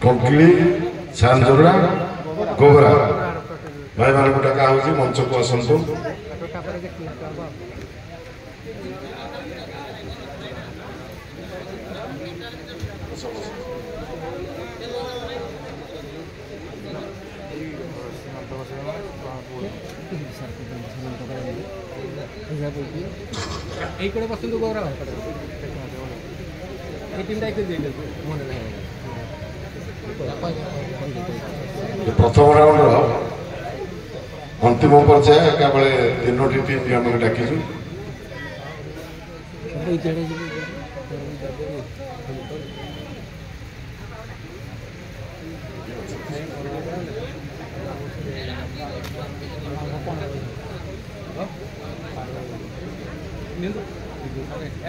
कंकली सांजोरा गोबरा भाई मान को डाका होची मंच को आसंतु এই করে পছন্দ গোবরা এই টিমটা একটু দিয়ে দেব মনে নাই प्रथम राउंड अंतिम पर्याय एका बेले तीनोटी टीम आम डाकिछु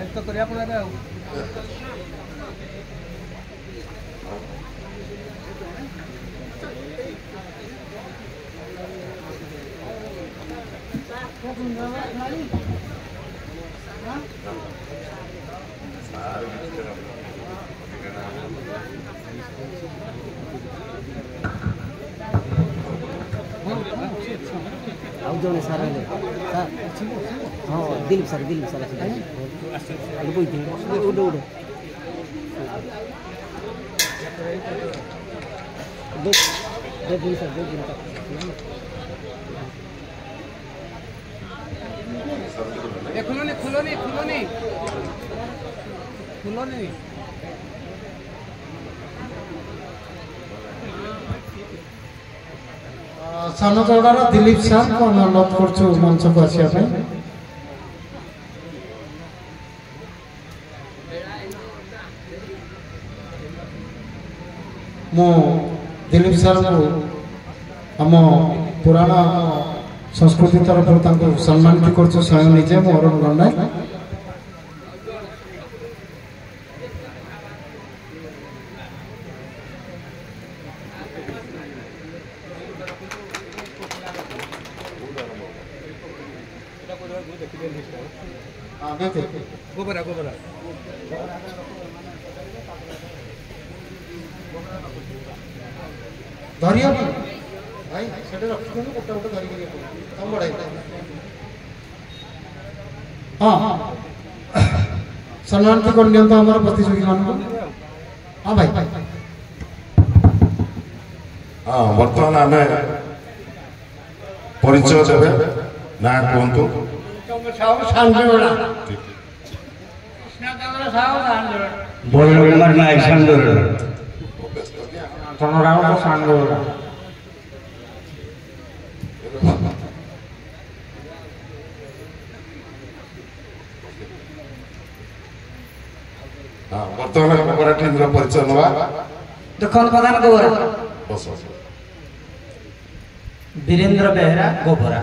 तो करिया पड़ा रहा जौन सारा हाँ दिलीप सर उड़ उड़ खुलो नहीं सानो चौड़ार दिलीप सार को अनुरोध करछु मंच को आसिया पे मो दिलीप सार को हम पुराण संस्कृति तरफ सम्मानित करछु स्वयं निजे मोर गंडा गोबरा गोबरा धरिया भाई सेटे रखि देनु गोटे गोटे धरि के हम बढाई हां सम्मानित करनियन तो हमर प्रतियोगी मान को हां भाई हां वर्तमान आमे परिचय देबे ना कोंतु सांजोड़ा बोल नंबर में सांजोड़ राउंड सांजोड़ हां वर्तमान गोबरा टीम रो परिचय नवा दखन प्रधान गोबरा बस वीरेंद्र बेहरा गोबरा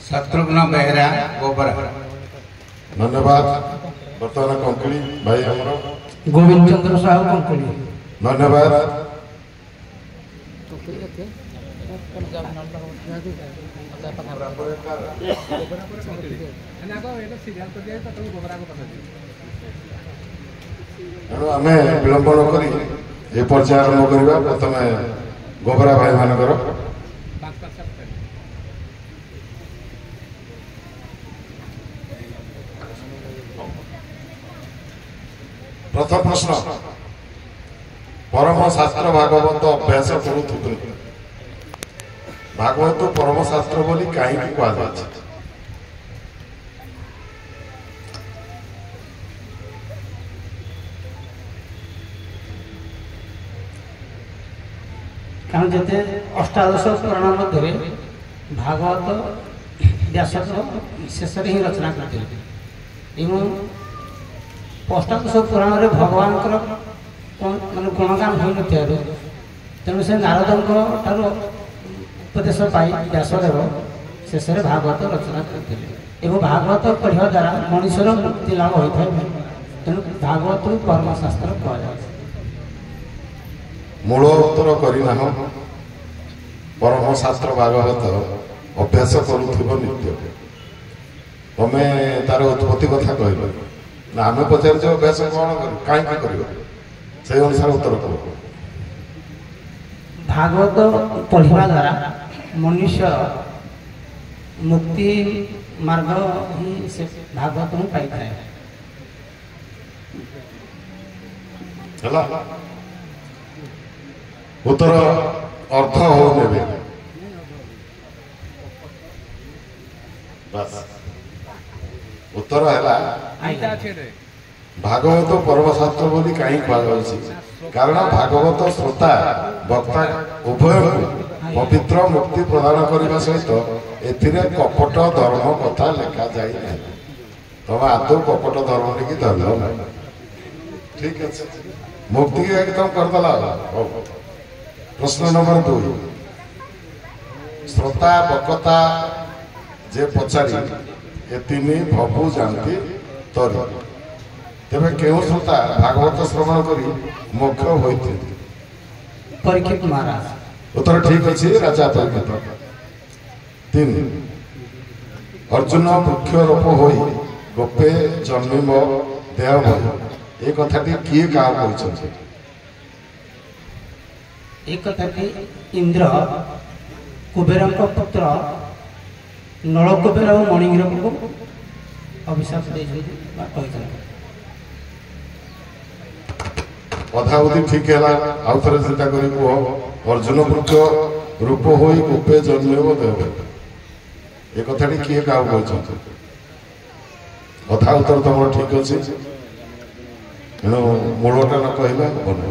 शत्रुघ्न बेहरा गोबरा धन्यवाद वर्तमान कंकली भाई हमरो गोविंद चंद्र साहू कंकली धन्यवाद आमे विलंब न करी ए पर्याय आरंभ करबा प्रथमे गोबरा भाई मानकर प्रथम प्रश्न परम शास्त्र भागवत अभ्यास करुथुबे भागवत परम शास्त्र बोली कहीं कह जाए कारण जिते अष्टादश पुराण मध्य भागवत व्यास शेष ही रचना करते अष्टादश पुराण में भगवान माने गुणगान हो तेणु से नारद उपदेश पाई व्यासदेव शेष भागवत रचना करते भागवत पढ़ा द्वारा मनुष्यर मुक्ति लाभ होता है तेणु भागवत परमशास्त्र कह मूल उत्तर करना परम शास्त्र भागवत अभ्यास करुथिबो नित्य ତମେ ତାର ଉତ୍ପତ୍ତି କଥା କହିବ ନା ଆମେ ପଚାରିଛ ଅଭ୍ୟାସ କ'ଣ କରିବ କାହିଁକି କରିବ ସେଇ ଅନୁସାରେ ଉତ୍ତର କର। ଭାଗବତ ପଢ଼ିବା ଦ୍ୱାରା ମନୁଷ୍ୟ ମୁକ୍ତି ମାର୍ଗ ହିଁ ସେ ଭାଗବତ ହିଁ ପାଇଥାଏ। ହେଲା ଉତ୍ତର ଅର୍ଥ ହଉ ନେବେ ବାସ୍ ଉତ୍ତର ହେଲା ଭାଗବତ ପରମଶାସ୍ତ୍ର ବୋଲି କାହିଁ କୁହାଯାଉଛି କାରଣ ଭାଗବତ ଶ୍ରୋତା ବକ୍ତା ଉଭୟଙ୍କୁ ପବିତ୍ର ମୁକ୍ତି ପ୍ରଦାନ କରିବା ସହିତ ଏଥିରେ କପଟ ଧର୍ମ କଥା ଲେଖାଯାଇ ନାହିଁ। ତମେ ଆଦୌ କପଟ ଧର୍ମ ନେଇକି ଧରିଲ ନାହିଁ। ଠିକ ଅଛି ମୁକ୍ତି ଏକଦମ କରିଦେଲା। ହଉ ପ୍ରଶ୍ନ ନମ୍ବର 2 ଶ୍ରୋତା ବକ୍ତା ଯେ ପଚାରି ଏ ତିନି ଭବୁ ଜାଣନ୍ତି ତରି ତେବେ କେଉଁ ଶ୍ରୋତା ଭାଗବତ ଶ୍ରବଣ କରି ମୋକ୍ଷ ହୋଇଥିଲେ? ପରୀକ୍ଷିତ ମହାରାଜ। ଉତ୍ତର ଠିକ ଅଛି ରାଜା ପରୀକ୍ଷିତ। 3 ଅର୍ଜୁନ ବୃକ୍ଷରୋପ ହୋଇ ଗୋପେ ଜନ୍ମିବ ଦେହ ଭୟ ଏ କଥାଟି କିଏ କାହାକୁ କହିଛନ୍ତି? ଏ କଥାଟି ଇନ୍ଦ୍ର କୁବେରଙ୍କ ପୁତ୍ର ନଳକୁବେର ଓ ମଣିଗ୍ରହଙ୍କୁ ଅଭିଶାପ ଦେଇଛନ୍ତି ବା କହିଛନ୍ତି। ଅଧା ଅଧି ଠିକ ହେଲା। ଆଉ ଥରେ ଚିନ୍ତା କରି କୁହ ଅର୍ଜୁନ ବୃକ୍ଷ ରୂପ ହୋଇ ଗୋପେ ଜନ୍ମିବ ଦେହ ଏ କଥାଟି କିଏ କାହାକୁ କହିଛନ୍ତି? ଅଧା ଉତ୍ତର ତମର ଠିକ ଅଛି ତେଣୁ ମୂଳଟା ନ କହିଲେ ଭଲ।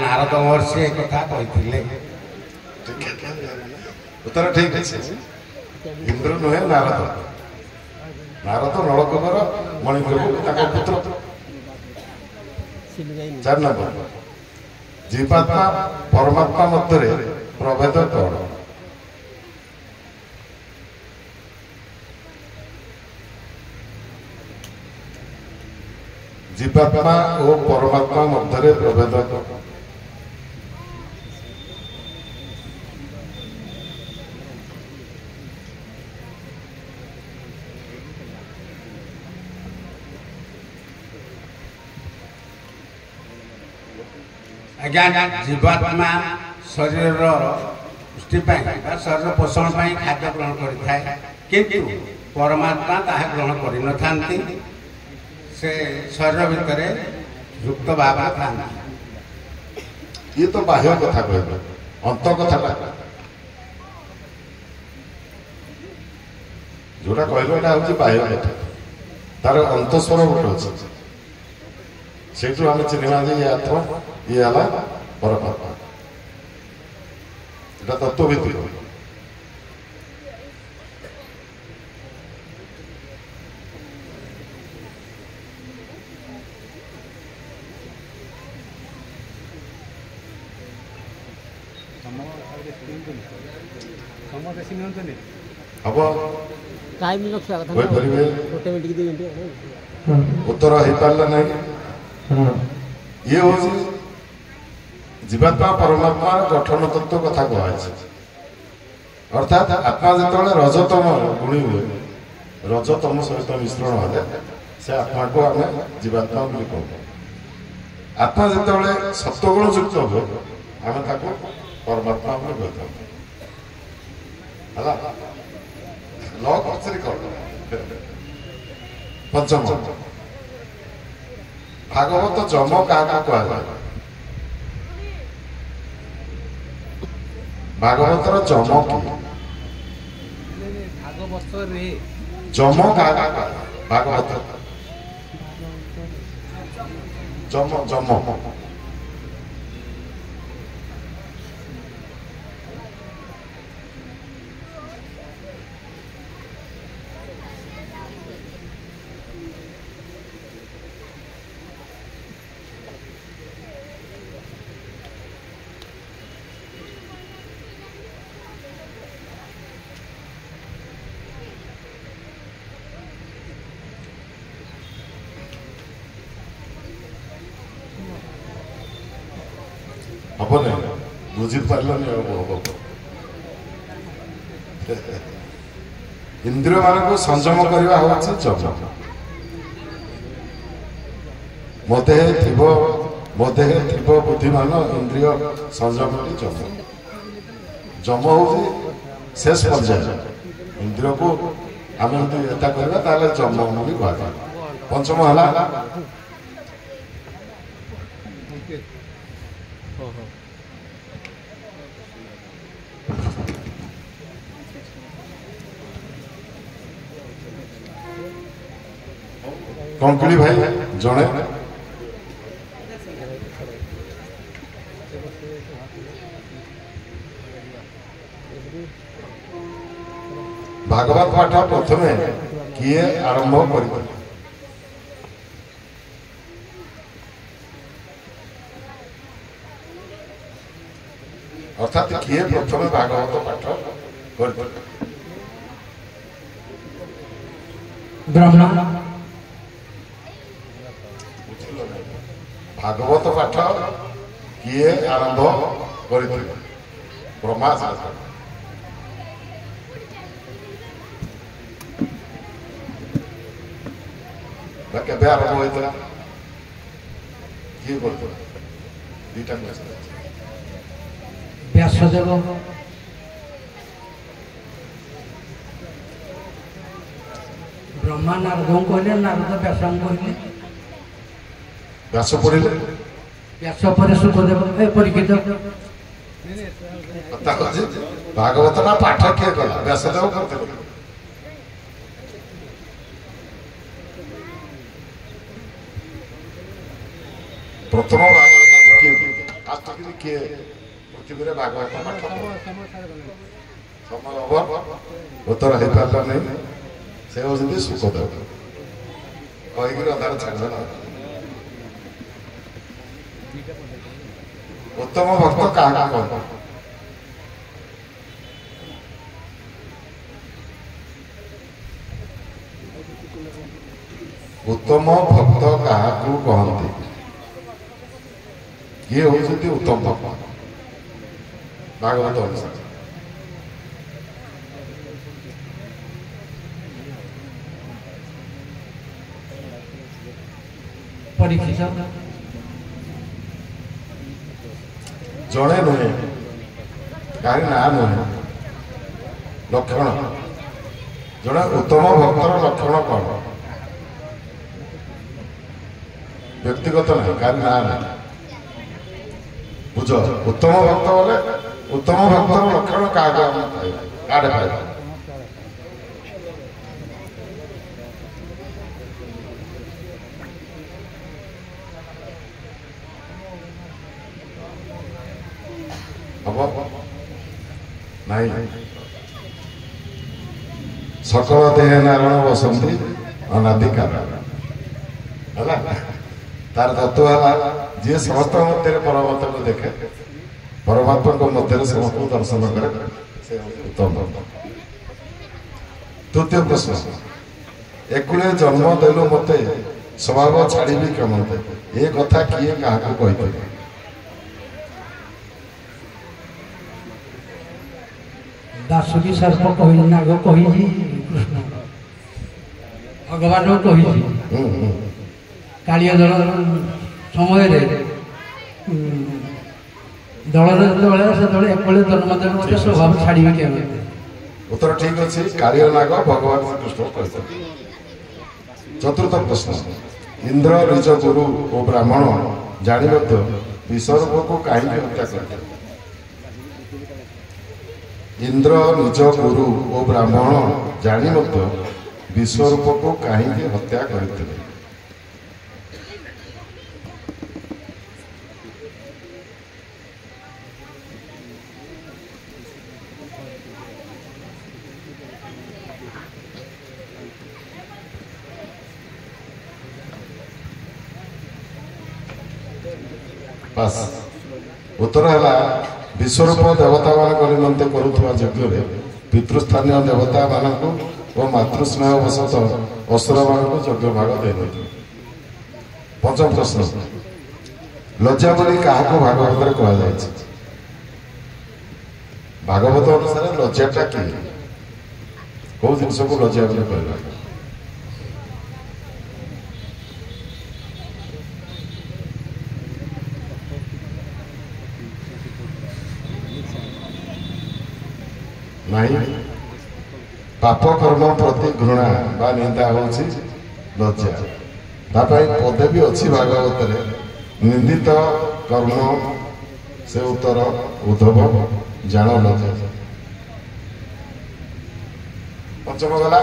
ନାରଦ ମହର୍ଷି ଏ କଥା କହିଥିଲେ। ଉତ୍ତର ଠିକ ଅଛି ଇନ୍ଦ୍ର ନୁହେଁ ନାରଦ। ନାରଦ ନଳକୂବର ମଣିଗ୍ରହ ତାଙ୍କ ପୁତ୍ର। 4 ନମ୍ବର ଜୀବାତ୍ମା ପରମାତ୍ମା ମଧ୍ୟରେ ପ୍ରଭେଦ କ'ଣ? ଜୀବାତ୍ମା ଓ ପରମାତ୍ମା ମଧ୍ୟରେ ପ୍ରଭେଦ କ'ଣ? ଆଜ୍ଞା ଜୀବାତ୍ମା ଶରୀରର ପୁଷ୍ଟି ପାଇଁ ବା ଶରୀର ପୋଷଣ ପାଇଁ ଖାଦ୍ୟ ଗ୍ରହଣ କରିଥାଏ କିନ୍ତୁ ପରମାତ୍ମା ତାହା ଗ୍ରହଣ କରିନଥାନ୍ତି। ସେ ଶରୀର ଭିତରେ ଯୁକ୍ତ ଭାବରେ ଥାନ୍ତି। ଇଏ ତ ବାହ୍ୟ କଥା କହିବେ ଅନ୍ତ କଥାଟା ଯୋଉଟା କହିଲ ଏଟା ହଉଛି ବାହ୍ୟ କଥା। ତାର ଅନ୍ତଃସ୍ୱର ଗୋଟେ ଅଛି ସେଇଠୁ ଆମେ ଚିହ୍ନିବା ଯେ ଇଏ ଆତ୍ମା ଇଏ ହେଲା ପରମାତ୍ମା। এটা তত্ত্বভিত্তিক। হব টাইম রক্ষা কথা କହିପାରିବେ ଗୋଟେ ମିନିଟ୍ କି 2 ମିନିଟ୍ ଉତ୍ତର ହେଇପାରିଲା ନାହିଁ। ଇଏ ହଉଛି ଜୀବାତ୍ମା ପରମାତ୍ମା ଗଠନ ତତ୍ତ୍ୱ କଥା କୁହାଯାଇଛି। ଅର୍ଥାତ୍ ଆତ୍ମା ଯେତେବେଳେ ରଜତମ ଗୁଣି ହୁଏ ରଜତମ ସହିତ ମିଶ୍ରଣ ହେଲେ ସେ ଆତ୍ମାକୁ ଆମେ ଜୀବାତ୍ମା ବୋଲି କହୁ। ଆତ୍ମା ଯେତେବେଳେ ସତ୍ୱଗୁଣ ଯୁକ୍ତ ହୁଏ ଆମେ ତାକୁ ପରମାତ୍ମା ବୋଲି କହିଥାଉ। ହେଲା ଲ କଚେରୀ କର। 5 ଭାଗବତ ଯମ କାହାକୁ କୁହାଯାଏ? ଭାଗବତର ଯମ କିଏ? ଭାଗବତରେ ଯମ କାହାକୁ କୁହାଯାଏ? ଭାଗବତ ଯମ ଯମ ହବ ନାହିଁ ବୁଝିପାରିଲନି ଆଉ ହବ। ଇନ୍ଦ୍ରିୟ ମାନଙ୍କୁ ସଂଯମ କରିବା ହେଉଛି ଯମ। ମୋ ଦେହେ ଥିବ ବୁଦ୍ଧିମାନ ଇନ୍ଦ୍ରିୟ ସଂଯମଟି ଯମ। ଯମ ହେଉଛି ଶେଷ ପର୍ଯ୍ୟାୟ। ଇନ୍ଦ୍ରିୟକୁ ଆମେ ଯଦି ଏତା କରିବା ତାହେଲେ ଯମ ବୋଲି କୁହାଯାଏ। ପଞ୍ଚମ ହେଲା କଙ୍କିଳି ଭାଇ ଜଣେ ଭାଗବତ ପାଠ ପ୍ରଥମେ କିଏ ଆରମ୍ଭ କରିଥିଲେ? ଅର୍ଥାତ୍ କିଏ ପ୍ରଥମେ ଭାଗବତ ପାଠ କରିଥିଲେ? ବ୍ରହ୍ମା। ଭାଗବତ ପାଠ କିଏ ଆରମ୍ଭ କରିଥିଲେ? ବ୍ରହ୍ମା। କେବେ ଆରମ୍ଭ ହୋଇଥିଲା? କିଏ କରିଥିଲା? ଦିଟା ବ୍ୟାସଦେବ। ବ୍ରହ୍ମା ନାରଦଙ୍କୁ କହିଲେ, ନାରଦ ବ୍ୟାସଙ୍କୁ କହିଲେ। ବ୍ୟାସ ପଢିଲେ, ବ୍ୟାସ ପରେ ସୁଖଦେବ ପରୀକ୍ଷିତ। କଥା ହଉଛି ଭାଗବତ ନା ପାଠ କିଏ କଲା? ବ୍ୟାସଦେବ କରିଥିଲେ। ପ୍ରଥମ ଭାଗବତ କିଏ କିଏ ପୃଥିବୀରେ ଭାଗବତ ପାଠ? ସମୟ ହବ ଉତ୍ତର ହେଇପାରିଲା ନାହିଁ। ସେ ହଉଛନ୍ତି ସୁଖଦେବ। କହିକିରି ଅଧାରେ ଛାଡ଼ିଦେଲା। ଉତ୍ତମ ଭକ୍ତ କାହାକୁ କହନ୍ତି? ଉତ୍ତମ ଭକ୍ତ କାହାକୁ କହନ୍ତି? କିଏ ହଉଛନ୍ତି ଉତ୍ତମ ଭକ୍ତ ଭାଗବତ ଅନୁସାରେ? ପରୀକ୍ଷିତ। ଜଣେ ନୁହେଁ, କାହାରି ନାଁ ନୁହେଁ, ଲକ୍ଷଣ। ଜଣେ ଉତ୍ତମ ଭକ୍ତର ଲକ୍ଷଣ କଣ? ବ୍ୟକ୍ତିଗତ ନାହିଁ, କାହାରି ନାଁ ନାହିଁ। ବୁଝ, ଉତ୍ତମ ଭକ୍ତ ବୋଲେ ଉତ୍ତମ ଭକ୍ତର ଲକ୍ଷଣ କାହାକୁ ଆମେ ପାଇବା? କାହାଠେ ପାଇବା? ହବ ନାଇଁ। ସକଳ ଦେହ ନାରାୟଣ ବସନ୍ତି ଅନାଦି କାରଣ ହେଲା। ତାର ତତ୍ଵ ହେଲା ଯିଏ ସମସ୍ତଙ୍କ ମଧ୍ୟରେ ପରମାତ୍ମାକୁ ଦେଖେ, ପରମାତ୍ମାଙ୍କ ମଧ୍ୟରେ ସମସ୍ତଙ୍କୁ ଦର୍ଶନ କରେ, ସେ ଉତ୍ତମ ଭକ୍ତ। ତୃତୀୟ ପ୍ରଶ୍ନ, ଏକୁଳେ ଜନ୍ମ ଦେଲୁ ମତେ ସ୍ୱଭାବ ଛାଡ଼ିବି କେମତେ? ଏ କଥା କିଏ କାହାକୁ କହିଥିଲେ? ଦାସୁକି ସର୍ପ କହି, ନାଗ କହିଛି କୃଷ୍ଣ, ଭଗବାନ କହିଛି। କାଳିଆ ଦଳ ସମୟରେ ଦଳରେ ଯେତେବେଳେ ସେତେବେଳେ ଏକଳେ ଜନ୍ମଦେବ ମତେ ସ୍ୱଭାବ ଛାଡ଼ିବେ କେମିତି? ଉତ୍ତର ଠିକ ଅଛି। କାଳିଆ ନାଗ ଭଗବାନ ଶ୍ରୀକୃଷ୍ଣ କହିଛନ୍ତି। ଚତୁର୍ଥ ପ୍ରଶ୍ନ, ଇନ୍ଦ୍ର ନିଜ ଗୁରୁ ଓ ବ୍ରାହ୍ମଣ ଜାଣି ମଧ୍ୟ ବିଶ୍ୱରୂପକୁ କାହିଁକି ହତ୍ୟା କରିଥିଲେ? ଇନ୍ଦ୍ର ନିଜ ଗୁରୁ ଓ ବ୍ରାହ୍ମଣ ଜାଣି ମଧ୍ୟ ବିଶ୍ୱରୂପକୁ କାହିଁକି ହତ୍ୟା କରିଥିଲେ? ବାସ୍, ଉତ୍ତର ହେଲା ବିଶ୍ୱରୂପ ଦେବତାମାନଙ୍କ ନିମନ୍ତେ କରୁଥିବା ଯଜ୍ଞରେ ପିତୃସ୍ଥାନୀୟ ଦେବତାମାନଙ୍କୁ ଓ ମାତୃସ୍ନେହ ବଶତଃ ଅସୁରମାନଙ୍କୁ ଯଜ୍ଞ ଭାଗ ଦେଇନଥିଲେ। ପଞ୍ଚମ ପ୍ରଶ୍ନ, ଲଜ୍ଜା ବୋଲି କାହାକୁ ଭାଗବତରେ କୁହାଯାଇଛି? ଭାଗବତ ଅନୁସାରେ ଲଜ୍ଜାଟା କି କୋଉ ଜିନିଷକୁ ଲଜ୍ଜା ବୋଲି କହିବା? ନାହିଁ, ପାପ କର୍ମ ପ୍ରତି ଘୃଣା ବା ନିନ୍ଦା ହେଉଛି ଲଜ୍ଜା। ତା ପାଇଁ ପଦେ ବି ଅଛି ଭାଗବତରେ, ନିନ୍ଦିତ କର୍ମ ସେ ଉତ୍ତର ଉଦ୍ଧବ ଜାଣ ଲଜ୍ଜା। ପଞ୍ଚମ ଗଲା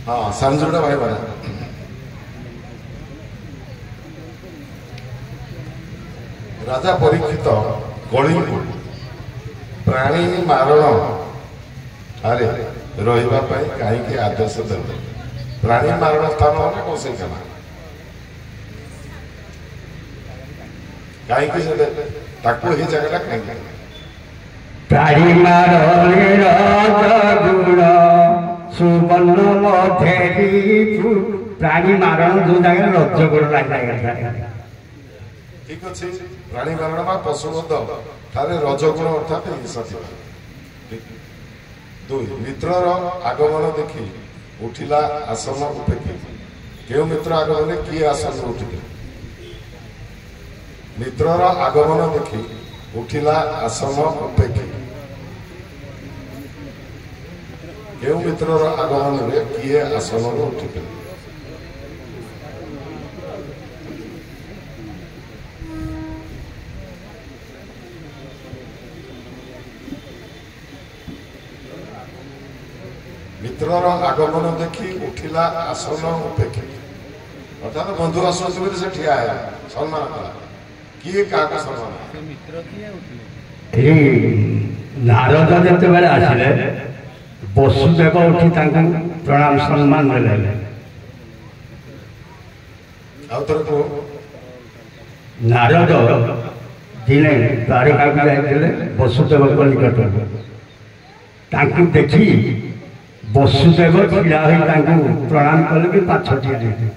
ହଁ ସାନଜୁଡ଼ା ଭାଇ ମାନେ ରାଜା ପରୀକ୍ଷିତ କଳିଙ୍କୁ ପ୍ରାଣୀ ମାରଣ ଆରେ ରହିବା ପାଇଁ କାହିଁକି ଆଦେଶ ଦେଲେ? ପ୍ରାଣୀ ମାରଣ ସ୍ଥାନ ମାନେ କୌଶଳ ଥିଲା, କାହିଁକି ସେ ଦେଲେ? ତାକୁ ଏହି ଜାଗାଟା କାହିଁକି? ପ୍ରାଣୀ ମାରଣ ଗୁଣ ସୁବର୍ଣ୍ଣ ମଧ୍ୟରେ ପ୍ରାଣୀ ମାରଣ ଯୋଉ ଜାଗାରେ ରଜଗୁଣ ଲାଗିଲା। ଠିକ ଅଛି, ପ୍ରାଣୀ ମାରଣ ବା ପଶୁବଧ ଠାରେ ରଜଗୁଣ ଅର୍ଥାତ୍ ହିଂସା ଥିଲା। ଦୁଇ, ମିତ୍ରର ଆଗମନ ଦେଖି ଉଠିଲା ଆସନ ଉପେକ୍ଷି। କେଉଁ ମିତ୍ର ଆଗମନରେ କିଏ ଆସନ ଉଠିଲେ? ମିତ୍ରର ଆଗମନ ଦେଖି ଉଠିଲା ଆସନ ଉପେକ୍ଷି। କେଉଁ ମିତ୍ରର ଆଗମନରେ କିଏ ଆସନରୁ ଉଠିଥିଲେ? ମିତ୍ରର ଆଗମନ ଦେଖି ଉଠିଲା ଆସନ ଉପେକ୍ଷି, ଅର୍ଥାତ୍ ବନ୍ଧୁ ଆସୁଛି ବୋଲି ସେ ଠିଆ ହେଲା, ସମ୍ମାନ କଲା। କିଏ କାହାକୁ ସମ୍ମାନ? ନାରଦ ଯେତେବେଳେ ଆସିଲେ ବସୁଦେବ ଉଠି ତାଙ୍କୁ ପ୍ରଣାମ ସମ୍ମାନ ଦେଲେ। ଆଉ ଥରେ କୁହ। ନାରଦ ଦିନେ ଦ୍ୱାରକାକୁ ଯାଇଥିଲେ ବସୁଦେବଙ୍କ ନିକଟକୁ। ତାଙ୍କୁ ଦେଖି ବସୁଦେବ ଛିଡ଼ା ହୋଇ ତାଙ୍କୁ ପ୍ରଣାମ କଲେ ବି ପାଛୋଟି ଆଣିଲେ।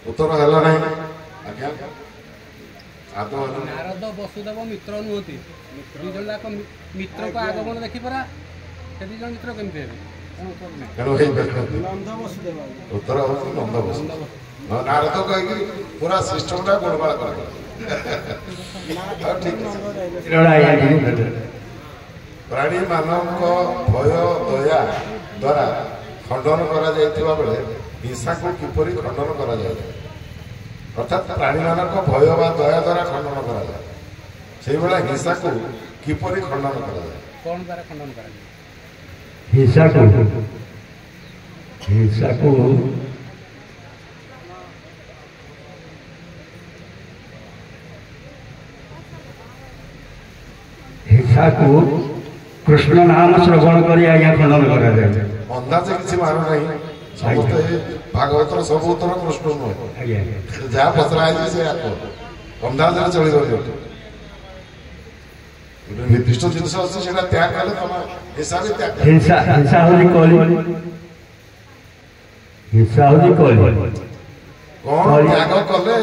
ଉତ୍ତର ହେଲା ନାହିଁ ଆଜ୍ଞା। ନାରଦ ବସୁଦେବ ମିତ୍ର ନୁହନ୍ତି, ଦୁଇ ଜଣ ଯାକ ମିତ୍ରଙ୍କ ଆଗମନ ଦେଖି ପରା ସେ ଦୁଇ ଜଣ ମିତ୍ର କେମିତି ହେବେ? ଉତ୍ତର ହଉଛି ନନ୍ଦ ବସୁଦେବ। ନାରଦ କହିକି ପୁରା ସିଷ୍ଟମଟା ଗୋଳମାଳ କରେ। ପ୍ରାଣୀ ମାନଙ୍କ ଭୟ ଦୟା ଦ୍ୱାରା ଖଣ୍ଡନ କରାଯାଇଥିବା ବେଳେ ହିଂସାକୁ କିପରି ଖଣ୍ଡନ କରାଯାଏ? ଅର୍ଥାତ୍ ପ୍ରାଣୀମାନଙ୍କ ଭୟ ବା ଦୟା ଦ୍ୱାରା ଖଣ୍ଡନ କରାଯାଏ, ସେଇଭଳିଆ ହିଂସାକୁ କିପରି ଖଣ୍ଡନ କରାଯାଏ? କଣ ଦ୍ୱାରା ଖଣ୍ଡନ କରାଯାଏ? ହିଂସାକୁ କୃଷ୍ଣ ନାମ ଶ୍ରବଣ କରି ଆଜ୍ଞା ଖଣ୍ଡନ କରାଯାଏ। ଅନ୍ଦାଜ କିଛି ମାନ ନାହିଁ, ସମସ୍ତେ ଭାଗବତର ସବୁ ଉତ୍ତର କୃଷ୍ଣ ନୁହେଁ, ଯାହା ପଚରା ହେଇଛି ସେ ଅନ୍ଦାଜରେ ଚଳିବନି। ଗୋଟେ ନିର୍ଦ୍ଦିଷ୍ଟ ଜିନିଷ ଅଛି, ସେଟା ତ୍ୟାଗ କଲେ ତମ ହିଂସା ବି ତ୍ୟାଗ। ହିଂସା ହଉଛି କଳି। କଣ ତ୍ୟାଗ କଲେ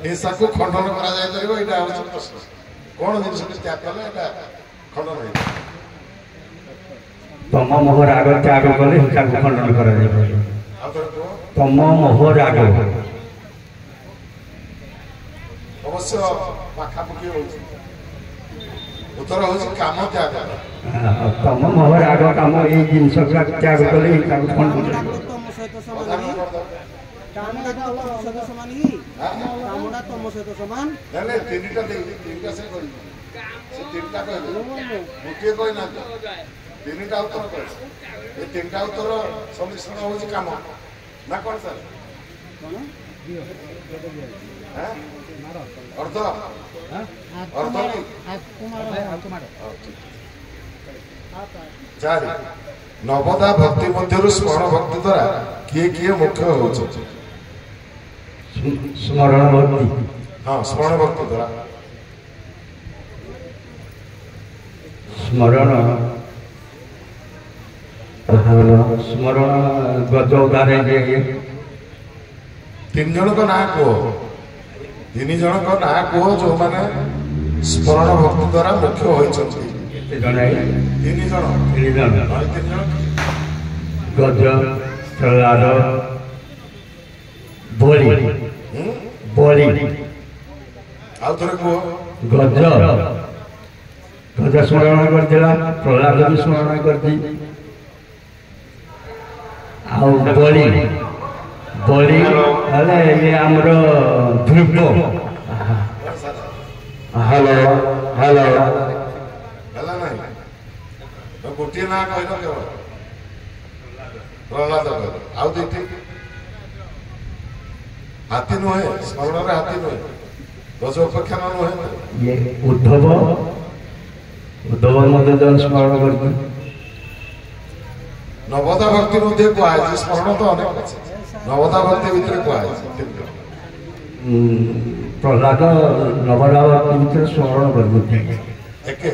ହିଂସାକୁ ଖଣ୍ଡନ କରାଯାଇପାରିବ, ଏଇଟା ହଉଛି ପ୍ରଶ୍ନ। କଣ ଜିନିଷଟି ତ୍ୟାଗ କଲେ ଏଇଟା ଖଣ୍ଡନ ହେଇଯିବ? ତମ ମୋହ ରାଗ ତ୍ୟାଗ କଲେ ହିଂସାକୁ ଖଣ୍ଡନ କରାଯାଏ। ତମ ମୋହ ରାଗ ଅବଶ୍ୟ ପାଖାପାଖି ହଉଛି। ଉତ୍ତର ହଉଛି କାମ ତ୍ୟାଗ। ତମ ମୋହ ରାଗ କାମ ଏଇ ଜିନିଷ ତ୍ୟାଗ କଲେ ହିଂସାକୁ ଖଣ୍ଡନ କରାଯାଏ। ତିନିଟା ସେ କରିବ, ସେ ତିନିଟା କହିଲେ ଗୋଟିଏ କହିନାହାନ୍ତି, ତିନିଟା ଉତ୍ତର କହିଲେ। ଏ ତିନିଟା ଉତ୍ତର ସମ୍ମିଶ୍ରଣ ହଉଛି କାମ ନା କଣ ସାର୍? ଅର୍ଥ ଚାରି, ନବଦା ଭକ୍ତି ମଧ୍ୟରୁ ସ୍ମରଣ ଭକ୍ତି ଦ୍ୱାରା କିଏ କିଏ ମୁଖ୍ୟ ହେଉଛନ୍ତି? ସ୍ମରଣ ଭକ୍ତି। ହଁ, ସ୍ମରଣ ଭକ୍ତି ଦ୍ୱାରା स्मरण स्मरण गज उदारे तीन जन को ना कह तीन जन को ना कह जो मैंने स्मरण भक्ति द्वारा मुख्य होती जन तीन जन तीन जन तीन जन गज प्रहलाद बोली बोली आउ थे कह गज गज स्मरण करथिला प्रहलाद भी स्मरण करथि आउ बोली बोली अरे ये हमरो ध्रुव हेलो हेलो है ना तो गोटे ना कह केवल प्रहलाद आउ दीटी हाथी नुहे स्मरण हाथी नुहे गज अपेक्षा न नुहे ये उद्धव उद्धव मध्य जन स्मरण करथि नवदा भक्ति मध्य कहुए स्मरण तो अनेक अच्छे नवदा भक्ति भितर कहुए प्रहलाद नवदा भक्ति भितर स्मरण करथि एके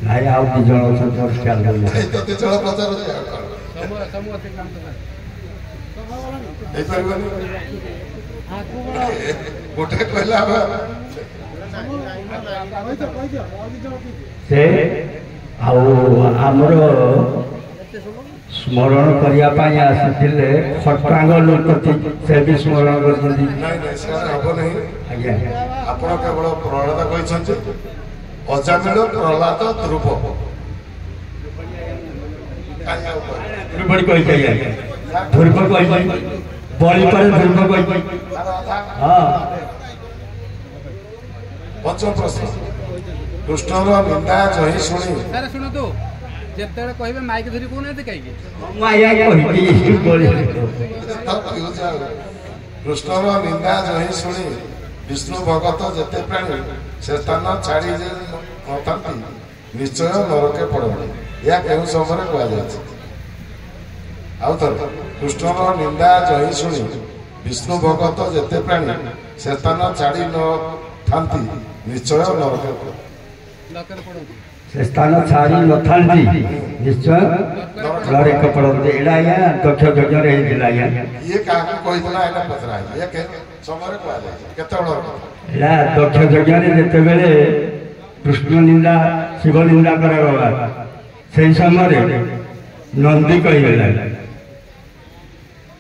नाई आउ दी जन अछन ख्याल करले तो ती चला प्रचार समूह अतिक्रांत गोटे कहला से आउ हमर स्मरण करिया पाई आसिथिले खटांग लोक से भी स्मरण करथि नहीं नहीं से हब नहीं आज्ञा आपण केवल प्रहलाद कहते अजामिल प्रहलाद ध्रुव बड़ी कहि जाय ध्रुव कहि बड़ी पर ध्रुव कहि हां पंचम प्रश्न कृष्णर निंदा जही शुणी सर शुणु जिते कहे माइक धरी कहना कहीं माया कहि बोली कृष्णर निंदा जही शुणी विष्णु भगत जेते प्राणी से स्थान छाड़ी नथांती निश्चय नरके पड़े या केउं समय कहुଯାଇଛି आउ थर कृष्णर निंदा जही शुणी विष्णु भगत जेते प्राणी से स्थान छाड़ी नथांती निश्चय नरके पड़े से स्थान छाड़ी नथांती निश्चय नरके पड़ते एडा या दक्ष यज्ञ रे दिला या ये काहे कहितला एटा पचरा ये के समय कहुଯାଇଛି केते बड़ एडा दक्ष यज्ञ रे जेते बेले कृष्ण निंदा शिव निंदा करागला से समय नंदी कहिला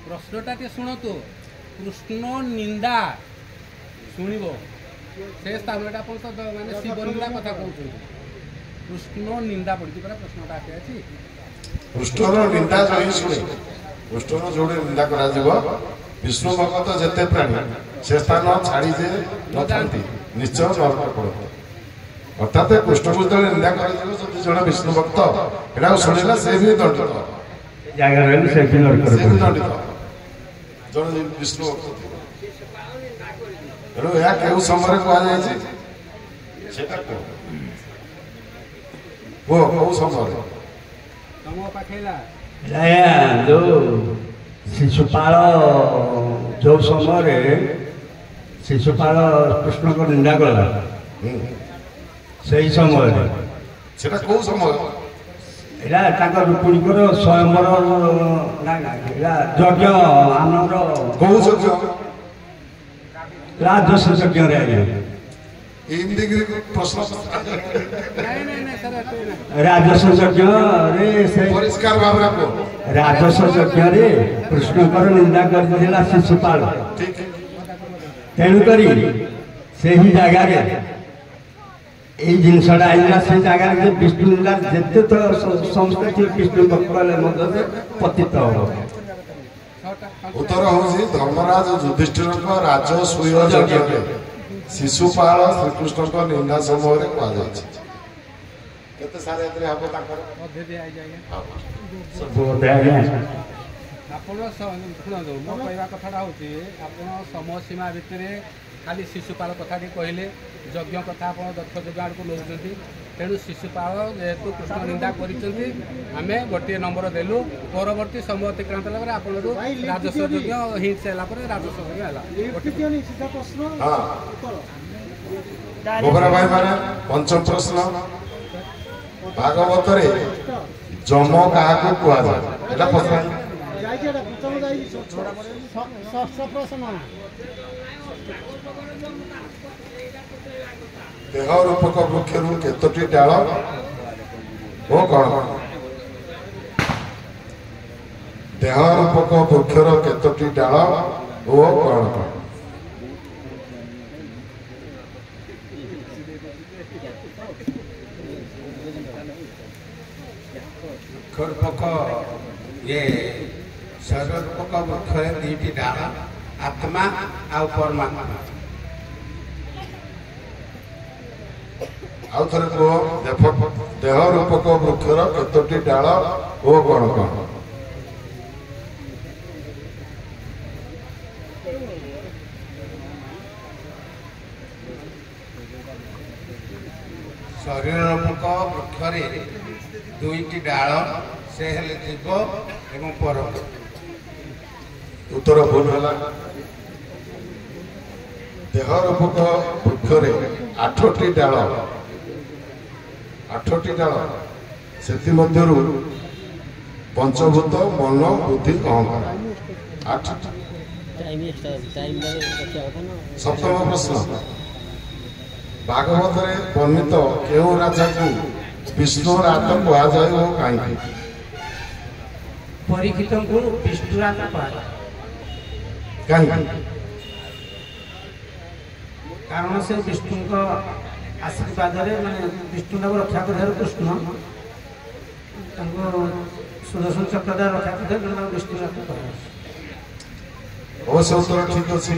प्रश्नटा टे शुणु कृष्ण निंदा शुणव से स्थान मैंने शिव निंदा कथा कहते कृष्ण निंदा पड़ी प्रश्नटा अच्छी कृष्णर निंदा जही शुणी कृष्णर जो निंदा करा विष्णु भगत जेते प्राणी से स्थान छाड़ी जे नथांती निश्चय नरक पड़ते अर्थात कृष्ण को जो निंदा कर जड़े विष्णु भक्त एटा शुणिला से भी दंडित जगह रे से भी नरक से भी पड़ते दंडित जड़े विष्णु भक्त तेणु यह केउ समय कहुଯାଇଛି सेटा वो कौ समय समूह पाखेला जो शिशुपाल जो समय शिशुपाल कृष्ण को निंदा कला से समय सेटा कौ समय एटा रुक्मिणीकर स्वयंवर ना यज्ञ आमर कौ यज्ञ राजस्व यज्ञ रे हिंदी प्रश्न राजस्व यज्ञ रे से परिष्कार भाव राजस्व यज्ञ रे कृष्णकर निंदा करथिला शिशुपाल ठीक तेणु करी से ही जगह रे এই জিনিসটা আইলা সেই জায়গায় যে বিষ্ণু লীলা যেতে তো সংস্কৃতি বিষ্ণু ভক্তলে মধ্যে পতিত হব उत्तर हूँ धर्मराज युधिष्ठिर राजसूय यज्ञ शिशुपाल श्रीकृष्ण निंदा समय केते सारे हम अध्यय आई जाए ଆପଣ ଶୁଣନ୍ତୁ ମୋ କହିବା କଥାଟା ହେଉଛି ଆପଣ ସମୟ ସୀମା ଭିତରେ ଖାଲି ଶିଶୁପାଳ କଥାଟି କହିଲେ ଯଜ୍ଞ କଥା ଆପଣ ଦକ୍ଷ ଯଜ୍ଞ ଆଡ଼କୁ ନେଉଛନ୍ତି ତେଣୁ ଶିଶୁପାଳ ଯେହେତୁ କୃଷ୍ଣ ନିନ୍ଦା କରିଛନ୍ତି ଆମେ ଗୋଟିଏ ନମ୍ବର ଦେଲୁ ପରବର୍ତ୍ତୀ ସମୟ ଅତିକ୍ରାନ୍ତ ହେଲା ପରେ ଆପଣଙ୍କୁ ରାଜସ୍ୱ ଯଜ୍ଞ ହିଂସ ହେଲା ପରେ ରାଜସ୍ୱ ଯଜ୍ଞ ହେଲା गोबरा भाई माने पंचम प्रश्न ଭାଗବତରେ ଯମ କାହାକୁ କୁହାଯାଏ ଏଟା ପଚରା ଦେହ ରୂପକ ବୃକ୍ଷରୁ କେତୋଟି ଡାଳ ଓ କଣ ଦେହ ରୂପକ ବୃକ୍ଷର କେତୋଟି ଡାଳ ଓ କଣ କଣ ବୃକ୍ଷରୂପକ ଇଏ ଶରୀର ରୂପକ ବୃକ୍ଷରେ ଦୁଇଟି ଡାଳ ଆତ୍ମା ଆଉ ପରମାତ୍ମା। ଆଉ ଥରେ କୁହ ଦେହ ରୂପକ ବୃକ୍ଷର କେତୋଟି ଡାଳ ଓ କଣ କଣ ଶରୀର ରୂପକ ବୃକ୍ଷରେ ଦୁଇଟି ଡାଳ ସେ ହେଲେ ଜୀବ ଏବଂ ପର। ଉତ୍ତର ଭୁଲ ହେଲା ଦେହ ରୂପକ ବୃକ୍ଷରେ 8ଟି ଡାଳ ସେଥିମଧ୍ୟରୁ ପଞ୍ଚଭୂତ ମନ ବୁଦ୍ଧି ଅହଙ୍କାର 8ଟି। ସପ୍ତମ ପ୍ରଶ୍ନ ଭାଗବତରେ ବର୍ଣ୍ଣିତ କେଉଁ ରାଜାକୁ ବିଷ୍ଣୁ ରାତ କୁହାଯାଏ ଓ କାହିଁକି ପରୀକ୍ଷିତଙ୍କୁ ବିଷ୍ଣୁ ରାତ କୁହାଯାଏ କାହିଁକି କାରଣ ସେ ବିଷ୍ଣୁଙ୍କ ଆଶୀର୍ବାଦରେ ମାନେ ବିଷ୍ଣୁ ତାଙ୍କୁ ରକ୍ଷା କରିବାରୁ କୃଷ୍ଣ ତାଙ୍କୁ ସୁଦର୍ଶନ ଚକ୍ର ଦ୍ୱାରା ରକ୍ଷା କରିଥିଲେ ତେଣୁ ତାଙ୍କୁ ବିଷ୍ଣୁ ରାତ କୁହାଯାଏ। ଅବଶ୍ୟ ଉତ୍ତର ଠିକ ଅଛି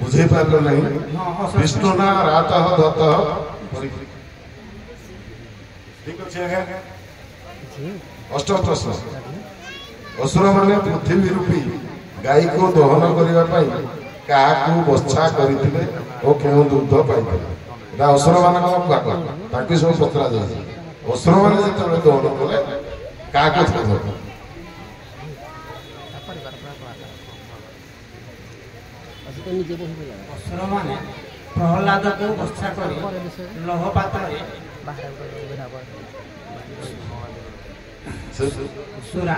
ବୁଝେଇ ପାରିଲ ନାହିଁ ବିଷ୍ଣୁ ନା ରାତ ଦତ ଠିକ ଅଛି ଆଜ୍ଞା। ଅଷ୍ଟମ ପ୍ରଶ୍ନ ଅସୁରମାନେ ପୃଥିବୀ ରୂପୀ ଗାଈକୁ ଦହନ କରିବା ପାଇଁ କାହାକୁ ବଛା କରିଥିଲେ ଓ କେଉଁ ଦୁଗ୍ଧ ପାଇଥିଲେ ଏଟା ଅସୁରମାନଙ୍କ ଭାଗ ତାଙ୍କୁ ସବୁ ପଚରା ଯାଇଛି। ଅସୁରମାନେ ଯେତେବେଳେ ଦହନ କଲେ କାହାକୁ ଅସୁରମାନେ ପ୍ରହ୍ଲାଦକୁ ବର୍ଷା କରି ଲୌହ ପାତ୍ରରେ ସୁରା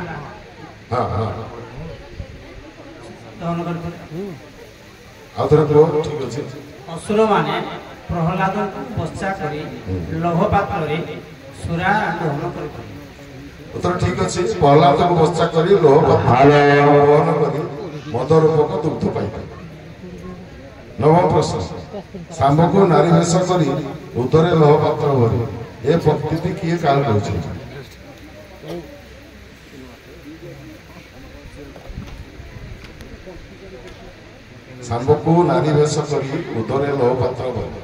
ଦହନ କରିଥିଲେ। ଆଉ ଥରେ କୁହ ଠିକ ଅଛି। ଅସୁରମାନେ ପ୍ରହ୍ଲାଦକୁ ବର୍ଷା କରି ଲୌହ ପାତ୍ରରେ ସୁରା ଦହନ କରିଥିଲେ। ଉତ୍ତର ଠିକ ଅଛି ପ୍ରହ୍ଲାଦକୁ ବର୍ଷା କରି ଲୌହ ପାତ୍ର ଦହନ କରି ମଦ ରୂପକ ଦୁଗ୍ଧ ପାଇଥିଲେ। ନବମ ପ୍ରଶ୍ନ ଶାମ୍ବକୁ ନାରୀ ବେଶ କରି ଉଦରେ ଲୌହ ପାତ୍ର ଭରି ଏ ପ୍ରକୃତି କିଏ କାହାକୁ କହୁଛନ୍ତି ଶାମ୍ବକୁ ନାରୀ ବେଶ କରି ଉଦରେ ଲୌହ ପାତ୍ର ଭରି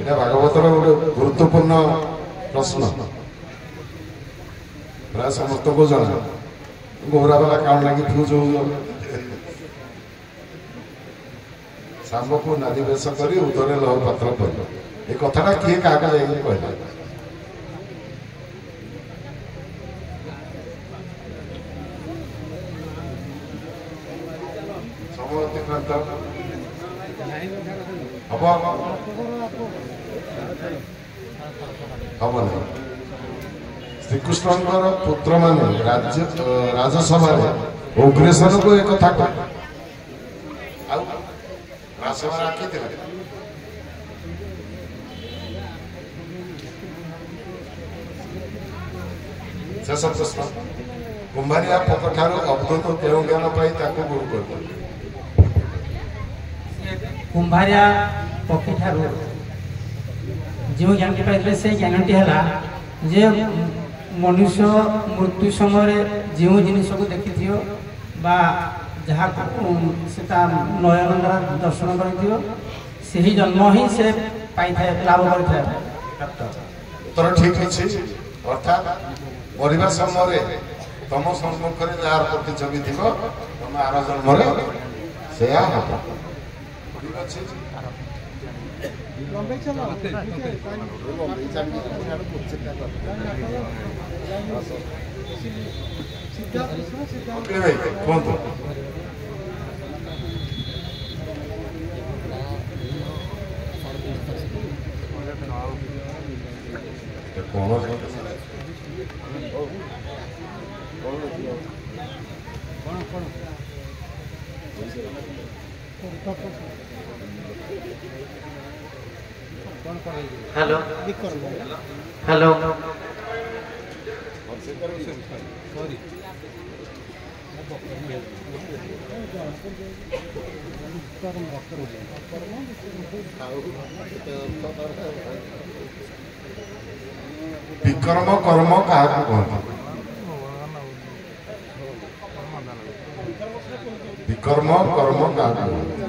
এটা ভাগবতର ଗୋଟେ ଗୁରୁତ୍ୱପୂର୍ଣ୍ଣ ପ୍ରଶ୍ନ ପ୍ରାୟ ସମସ୍ତଙ୍କୁ ଜଣା ଘୋରା ବାଲା କାଣ ଲାଗି ଫ୍ୟୁଜ୍ ହଉଛ ଶାମ୍ବକୁ ନାରୀ ବେଶ କରି ଉଦରେ ଲୌହ ପାତ୍ର କରି ଏ କଥାଟା କିଏ କାହାକୁ ଯାଇକି କହିଲା ସମୟ ଅତିକ୍ରାନ୍ତ ହବ ହବ ନାହିଁ ଶ୍ରୀକୃଷ୍ଣଙ୍କର ପୁତ୍ରମାନେ ରାଜସଭାରେ ଅଗ୍ରେସରକୁ ଏ କଥା କହିଲେ ଆଉ ରାଜସଭାରେ ଆଖିଥିଲେ ଶେଷ ପ୍ରଶ୍ନ କୁମ୍ଭାରିଆ ପୋକଠାରୁ ଅବଧୂତ କେଉଁ ଜ୍ଞାନ ପାଇ ତାକୁ ଗୁରୁ କରିଥିଲେ କୁମ୍ଭାରିଆ ପକ୍ଷୀଠାରୁ ଯେଉଁ ଜ୍ଞାନଟି ପାଇଥିଲେ ସେ ଜ୍ଞାନଟି ହେଲା ଯେ ମନୁଷ୍ୟ ମୃତ୍ୟୁ ସମୟରେ ଯେଉଁ ଜିନିଷକୁ ଦେଖିଥିବ ବା ଯାହାକୁ ସେ ତା ନୟନ ଦ୍ୱାରା ଦର୍ଶନ କରିଥିବ ସେହି ଜନ୍ମ ହିଁ ସେ ପାଇଥାଏ ଲାଭ କରିଥାଏ। ଉତ୍ତର ଠିକ ଅଛି ଅର୍ଥାତ୍ ମରିବା ସମୟରେ ତମ ସମ୍ମୁଖରେ ଯାହାର ପ୍ରତିଛବି ଥିବ ତମେ ଆର ଜନ୍ମରେ ସେୟା ହବ ଠିକ ଅଛି। ଓକେ ଭାଇ କୁହନ୍ତୁ। କଣ হ্যালো হ্যালো ବିକର୍ମ କର୍ମ କାହାକୁ କୁହନ୍ତି? ବିକର୍ମ କର୍ମ କାହାକୁ କୁହନ୍ତି?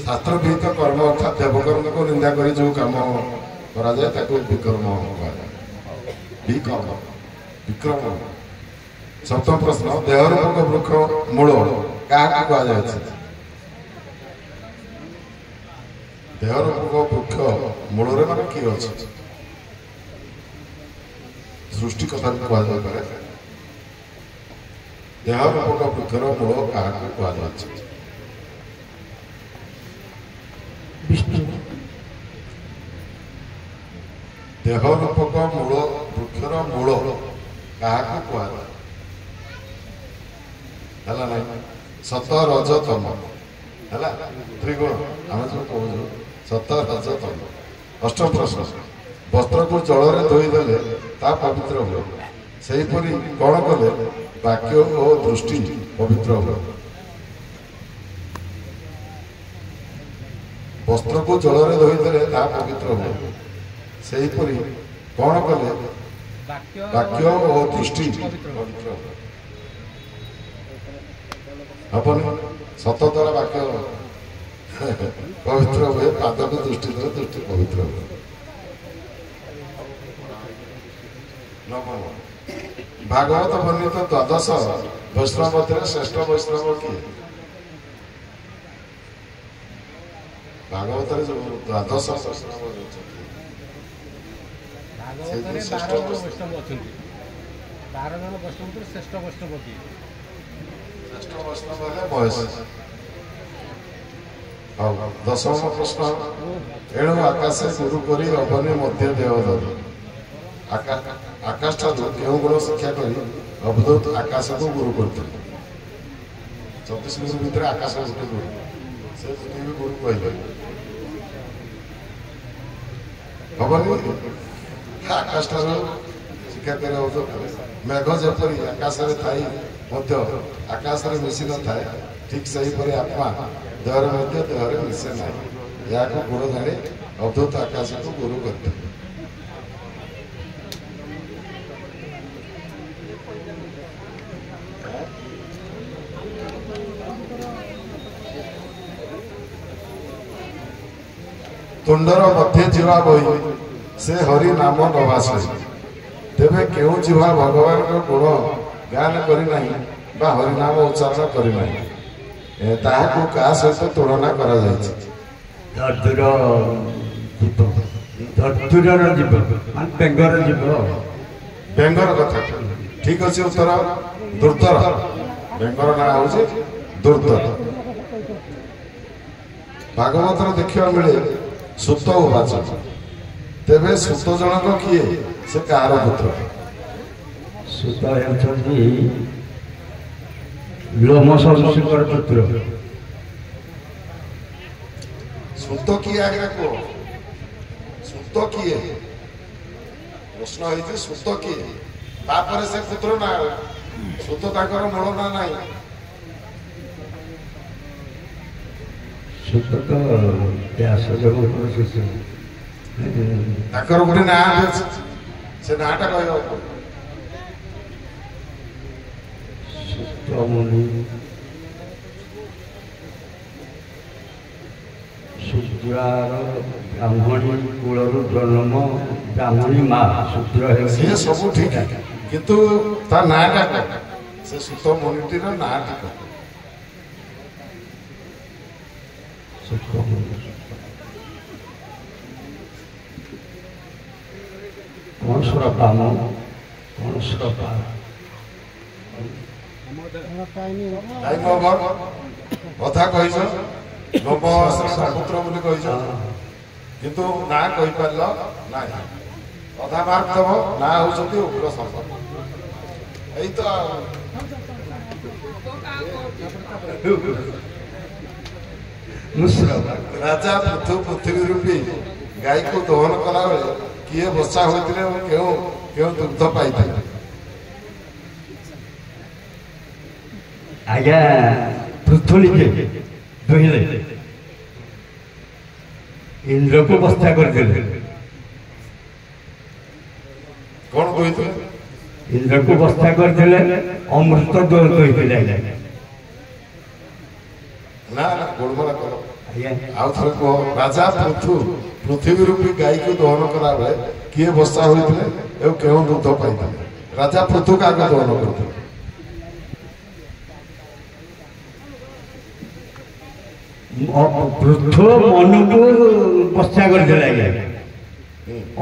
शास्त्र विहित कर्म अर्थात देवकर्म को निंदा कर जो काम करा जाए ताको विकर्म कहा विकर्म विक्रम। सप्तम प्रश्न देहरूपक वृक्ष मूल क्या कहा जाए? देहरूपक वृक्ष मूल मान किए अच्छे सृष्टि कथा भी कह जाए। देहरूपक वृक्षर मूल क्या कहा जाए? देहरूपक मूल वृक्षर मूल क्या कह सत रज तम है त्रिगुण आम जो कहूँ सत रज तम। अष्टम प्रश्न वस्त्र को जल धोईदे ता पवित्र हुए सेहीपरि कौन कले वाक्य और दृष्टि पवित्र हुए? वस्त्र को जल धोईदे ता पवित्र हुए सेहीपरि कौन कले वाक्य और दृष्टि पवित्र हुए? अपन सत द्वारा वाक्य पवित्र हुए पाद को दृष्टि द्वारा दृष्टि पवित्र हुए। भागवत वर्णित द्वादश वैष्णव मध्य श्रेष्ठ वैष्णव किए? भागवत जो द्वादश वैष्णव भागवत 12 जन वैष्णव अच्छा 12 जन वैष्णव श्रेष्ठ वैष्णव किए? श्रेष्ठ वैष्णव है बयस। दशम प्रश्न एणु आकाश गुरु करी अवनी मध्य देव धरी आकाश ठारू क्यों गुण शिक्षा करी अवधूत आकाश को गुरु करते? 24 गुरु भितर आकाश गोटे गुरु से भी गुरु कहले हबनी आकाश ठारू शिक्षा करे अवधूत मेघ जपरी आकाश थाई आकाश मिशी न था ठीक सही पर आत्मा देहर देहर मिसे ना या गुरु जाने अवधूत आकाश को गुरु करते। तुंडर मध्य जीवा बही से हरि नाम नभास तेरे क्यों जीवा भगवान को गुण गान करना बा हरिनाम उच्चारण करना ताहाको का सहित तुलना करा जायछि? धर्तुर जीव मान बेंगर जीव बेंगर कथा ठीक अच्छे उत्तर दुर्धर बेंगर ना हूँ दुर्धर। भागवत देखा मिले सुत उवाच तेरे सुत जनक किए से कार पुत्र? सुत लोम ऋषिकर पुत्र। सुत किए आगे को सुत किए प्रश्न है सुत किए तापर से पुत्र ना सुत ताकर मूल ना नहीं सुत तो व्यास जगत शिष्य ताकर गोटे ना से नाटा कह ଶୂଦ୍ରାର ବ୍ରାହ୍ମଣୀ କୂଳରୁ ଜନ୍ମ ବ୍ରାହ୍ମଣୀ ମା ଶୂଦ୍ର ସେ ହେଉଛି ସବୁ ଠିକ କିନ୍ତୁ ତା ନାଁଟା କଣ ସେ ସୁତ ମୁନିଟିର ନାଁଟି କଣ କୌଣସର ବାମ କୌଣସର ବାର ଟାଇମ ଓଭର କଥା କହିଛ ନବ ପୁତ୍ର ବୋଲି କହିଛ କିନ୍ତୁ ନାଁ କହିପାରିଲ ନାହିଁ ଅଧା ମାର୍କ ଦେବ ନାଁ ହଉଛନ୍ତି ଉଗ୍ର ସମ୍ପର୍କ ଏଇ ତ ରାଜା ପୃଥିବୀ ରୂପୀ ଗାଈକୁ ଦହନ କଲାବେଳେ କିଏ ବସା ହୋଇଥିଲେ ଓ କେଉଁ କେଉଁ ଦୁଗ୍ଧ ପାଇଥିଲେ ଆଜ୍ଞା ପୃଥୁଳି ଦୁହିଁଲେ ଇନ୍ଦ୍ରକୁ ବସ୍ତା କରିଦେଲେ କଣ କହିଥିଲେ ଇନ୍ଦ୍ରକୁ ବସ୍ତା କରିଦେଲେ ଅମୃତ କହିଥିଲେ ଆଜ୍ଞା ନା ଗୋଳମାଳ କର ଆଜ୍ଞା ଆଉ ଥରେ କୁହ ରାଜା ପୃଥିବୀ ରୂପୀ ଗାଈକୁ ଦହନ କଲାବେଳେ କିଏ ବସା ହୋଇଥିଲେ ଏବଂ କେଉଁ ଦୁଗ୍ଧ ପାଇଥିଲେ ରାଜା ପୃଥୁ କାହାକୁ ଦହନ କରିଥିଲେ ପୃଥୁ ମନୁକୁ ବସ୍ତା କରିଦେଲେ ଆଜ୍ଞା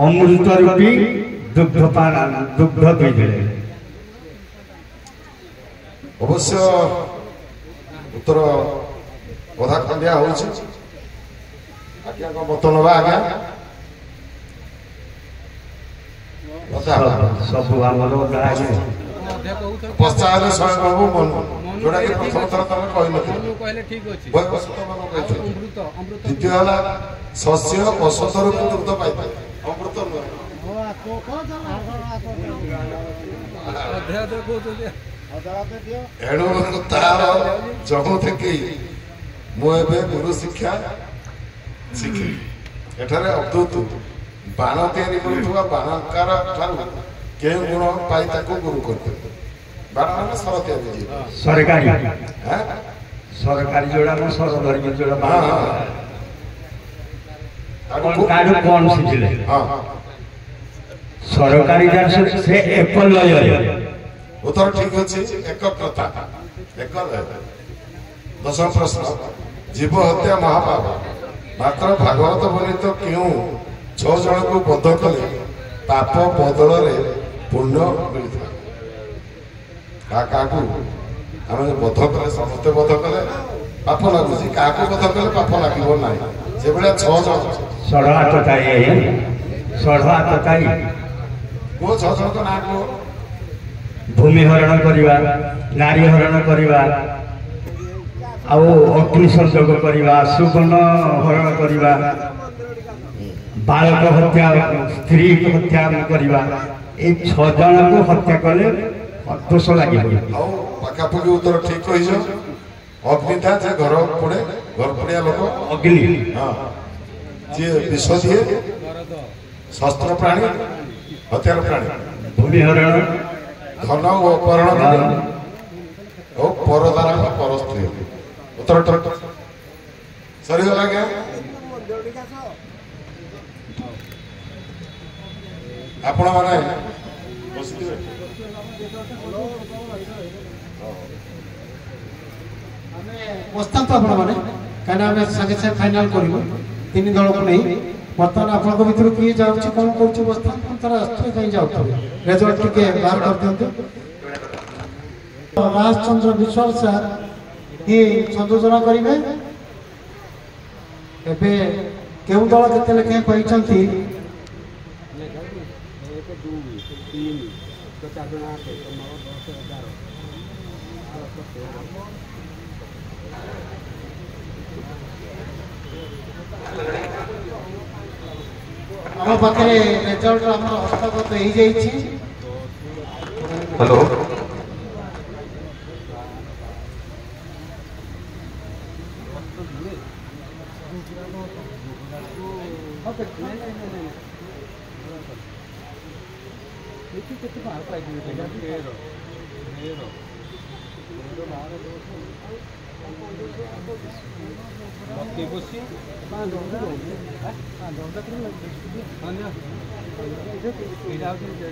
ଅମୃତ ରୂପୀ ଦୁଗ୍ଧ ଦେଇଥିଲେ ଅବଶ୍ୟ ଉତ୍ତର ଅଧା ଖଣ୍ଡିଆ ହଉଛି ଆଜ୍ଞା କଣ ମତ ନବା ଆଜ୍ଞା ସବୁ ଆମର ଆଜ୍ଞା ପଶ୍ଚା ହେଲେ ସ୍ୱୟଂ ବାବୁ ମନୁ ଯୋଉଟା କି ପ୍ରଥମ ଥର ତମେ କହିନଥିଲ କହିଲେ ଠିକ ଅଛି ବୈବସ୍ତ ମାନ କହିଥିଲେ ଅମୃତ ଅମୃତ ଦ୍ୱିତୀୟ ହେଲା ଶସ୍ୟ ଔଷଧରୁ ଦୁଗ୍ଧ ପାଇଥାଏ ଅମୃତ ନୁହେଁ ଅଧ୍ୟାୟ କହୁଛନ୍ତି ଏଣୁ ତାର ଯେଉଁଥିକି ମୁଁ ଏବେ ଗୁରୁ ଶିକ୍ଷା ଶିଖିଲି ଏଠାରେ ଅଦ୍ଭୁତ ବାଣ ତିଆରି କରୁଥିବା ବାଣକାର ଠାରୁ କେଉଁ ଗୁଣ ପାଇ ତାକୁ ଗୁରୁ କରିଥିଲେ ବାଣ ମାନେ ସର ତିଆରି ସରକାରୀ ହଁ ସରକାରୀ ଯୋଉଟା ଆମ ସର ଧରିକି ଯୋଉଟା ହଁ ତାଠୁ କଣ ଶିଖିଲେ ହଁ ସରକାରୀ ସେ ଏକ ଲୟରେ ଉତ୍ତର ଠିକ ଅଛି ଏକଗ୍ରତା ଏକ ଦଶମ ପ୍ରଶ୍ନ ଜୀବ ହତ୍ୟା ମହାପାପ ମାତ୍ର ଭାଗବତ ବର୍ଣ୍ଣିତ କେଉଁ 6 ଜଣଙ୍କୁ ବଧ କଲେ ପାପ ବଦଳରେ ପୁଣ୍ୟ ମିଳିଥାଏ କାହାକୁ ଆମେ ବଧ କଲେ ସମସ୍ତେ ବଧ କଲେ ପାପ ଲାଗୁଛି କାହାକୁ ବଧ କଲେ ପାପ ଲାଗିବ ନାହିଁ ସେଭଳିଆ 6 ଜଣ ଷଢ଼ ଆତତାୟୀ ଷଢ଼ ଆତତାୟୀ କୁହ 6 ଜଣଙ୍କ ନାଁ କୁହ ଭୂମି ହରଣ କରିବା ନାରୀ ହରଣ କରିବା ଆଉ ଅଗ୍ନି ସଂଯୋଗ କରିବା ସୁବର୍ଣ୍ଣ ହରଣ କରିବା ବାଳକ ହତ୍ୟା ସ୍ତ୍ରୀ ହତ୍ୟା କରିବା এই 6 ଜଣଙ୍କୁ ହତ୍ୟା କଲେ ଦୋଷ ଲାଗିବ ଆଉ ପାଖାପାଖି ଉତ୍ତର ଠିକ କହିଛ ଅଗ୍ନିଟା ଯେ ଘର ପୋଡେ ଘର ପୋଡିଆ ଲୋକ ଅଗ୍ନି ହଁ ଯିଏ ବିଷ ଦିଏ ଶସ୍ତ୍ର ପ୍ରାଣୀ ହତ୍ୟାର ପ୍ରାଣୀ ଭୂମି ହରଣ ଧନ ଓ ଅପହରଣ ଓ ପରଦାର ପରସ୍ତ୍ରୀ ଉତ୍ତର ସରିଗଲା ଆଜ୍ଞା ଆପଣ ମାନେ ବସିଥିବେ ବସିଥାନ୍ତୁ ଆପଣମାନେ କାହିଁକିନା ଆମେ ସାଙ୍ଗେ ସାଙ୍ଗେ ଫାଇନାଲ କରିବୁ 3 ଦଳକୁ ନେଇ ବର୍ତ୍ତମାନ ଆପଣଙ୍କ ଭିତରୁ କିଏ ଯାଉଛି କ'ଣ କରୁଛି ବସିଥାନ୍ତୁ ତାର ରାଷ୍ଟ୍ରୀୟ କାହିଁ ଯାଉଥିବେ ରେଜଲ୍ଟ ଟିକେ ବାହାର କରିଦିଅନ୍ତୁ ରାଜଚନ୍ଦ୍ର ବିଶ୍ୱାଳ ସାର୍ ଇଏ ସଂଯୋଜନା କରିବେ ଏବେ କେଉଁ ଦଳ କେତେ ଲେଖାଏଁ ପାଇଛନ୍ତି ଆମ ପାଖରେ ରେଜଲ୍ଟ ଆମର ହସ୍ତଗତ ହେଇଯାଇଛି ହ୍ୟାଲୋ ଲକି ବସି ଏଇଟା ହେଉଛି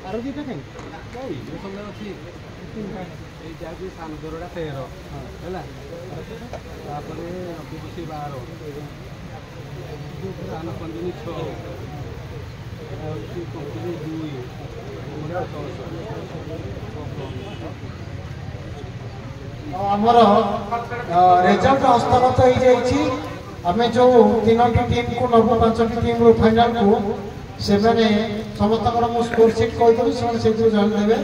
ଆର ଦୁଇଟା କାଇଁ ଅଛି এইটা হচ্ছে সান দরটা 13 ହେଲା ତାପରେ ଲକି ବସି 12 ସାନ ପଞ୍ଜିନି 6 এটা হচ্ছে কম্পিনি 2 ওটা 6 ଆମର ରେଜଲ୍ଟ ହସ୍ତଗତ ହେଇଯାଇଛି। ଆମେ ଯେଉଁ 3ଟି ଟିମ୍କୁ ନେବୁ 5ଟି ଟିମ୍ରୁ ଫାଇନାଲକୁ ସେମାନେ ସମସ୍ତଙ୍କର ମୁଁ ସ୍କୋର ସିଟ୍ କହିଦେବି ସେମାନେ ସେଥିରୁ ଜାଣିଦେବେ।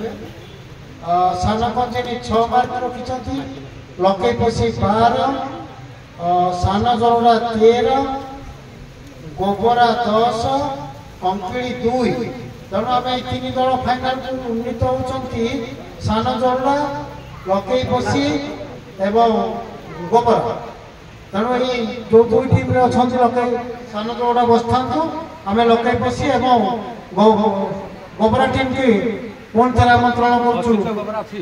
ସାନ ପଞ୍ଜିନି 6 ମାର୍କ ରଖିଛନ୍ତି, ଲକେଇ ପଶି 12, ସାନ ଜରୁଡ଼ା 13, ଗୋବରା 10, କଙ୍କିଳି 2। ତେଣୁ ଆମେ ଏଇ 3 ଦଳ ଫାଇନାଲକୁ ଉନ୍ନୀତ ହେଉଛନ୍ତି ସାନ ଜରୁଡ଼ା, ଲକେଇ ପଶି ଏବଂ ଗୋବରା। ତେଣୁ ଏଇ ଯେଉଁ 2 ଟିମ୍ରେ ଅଛନ୍ତି ଲକେଇ ସାନ ଜରୁଡ଼ା ବସିଥାନ୍ତୁ, ଆମେ ଲକେଇ ପଶି ଏବଂ ଗୋବରା ଟିମ୍କି ପୁଣି ଥରେ ଆମନ୍ତ୍ରଣ କରୁଛୁ। ଅଛି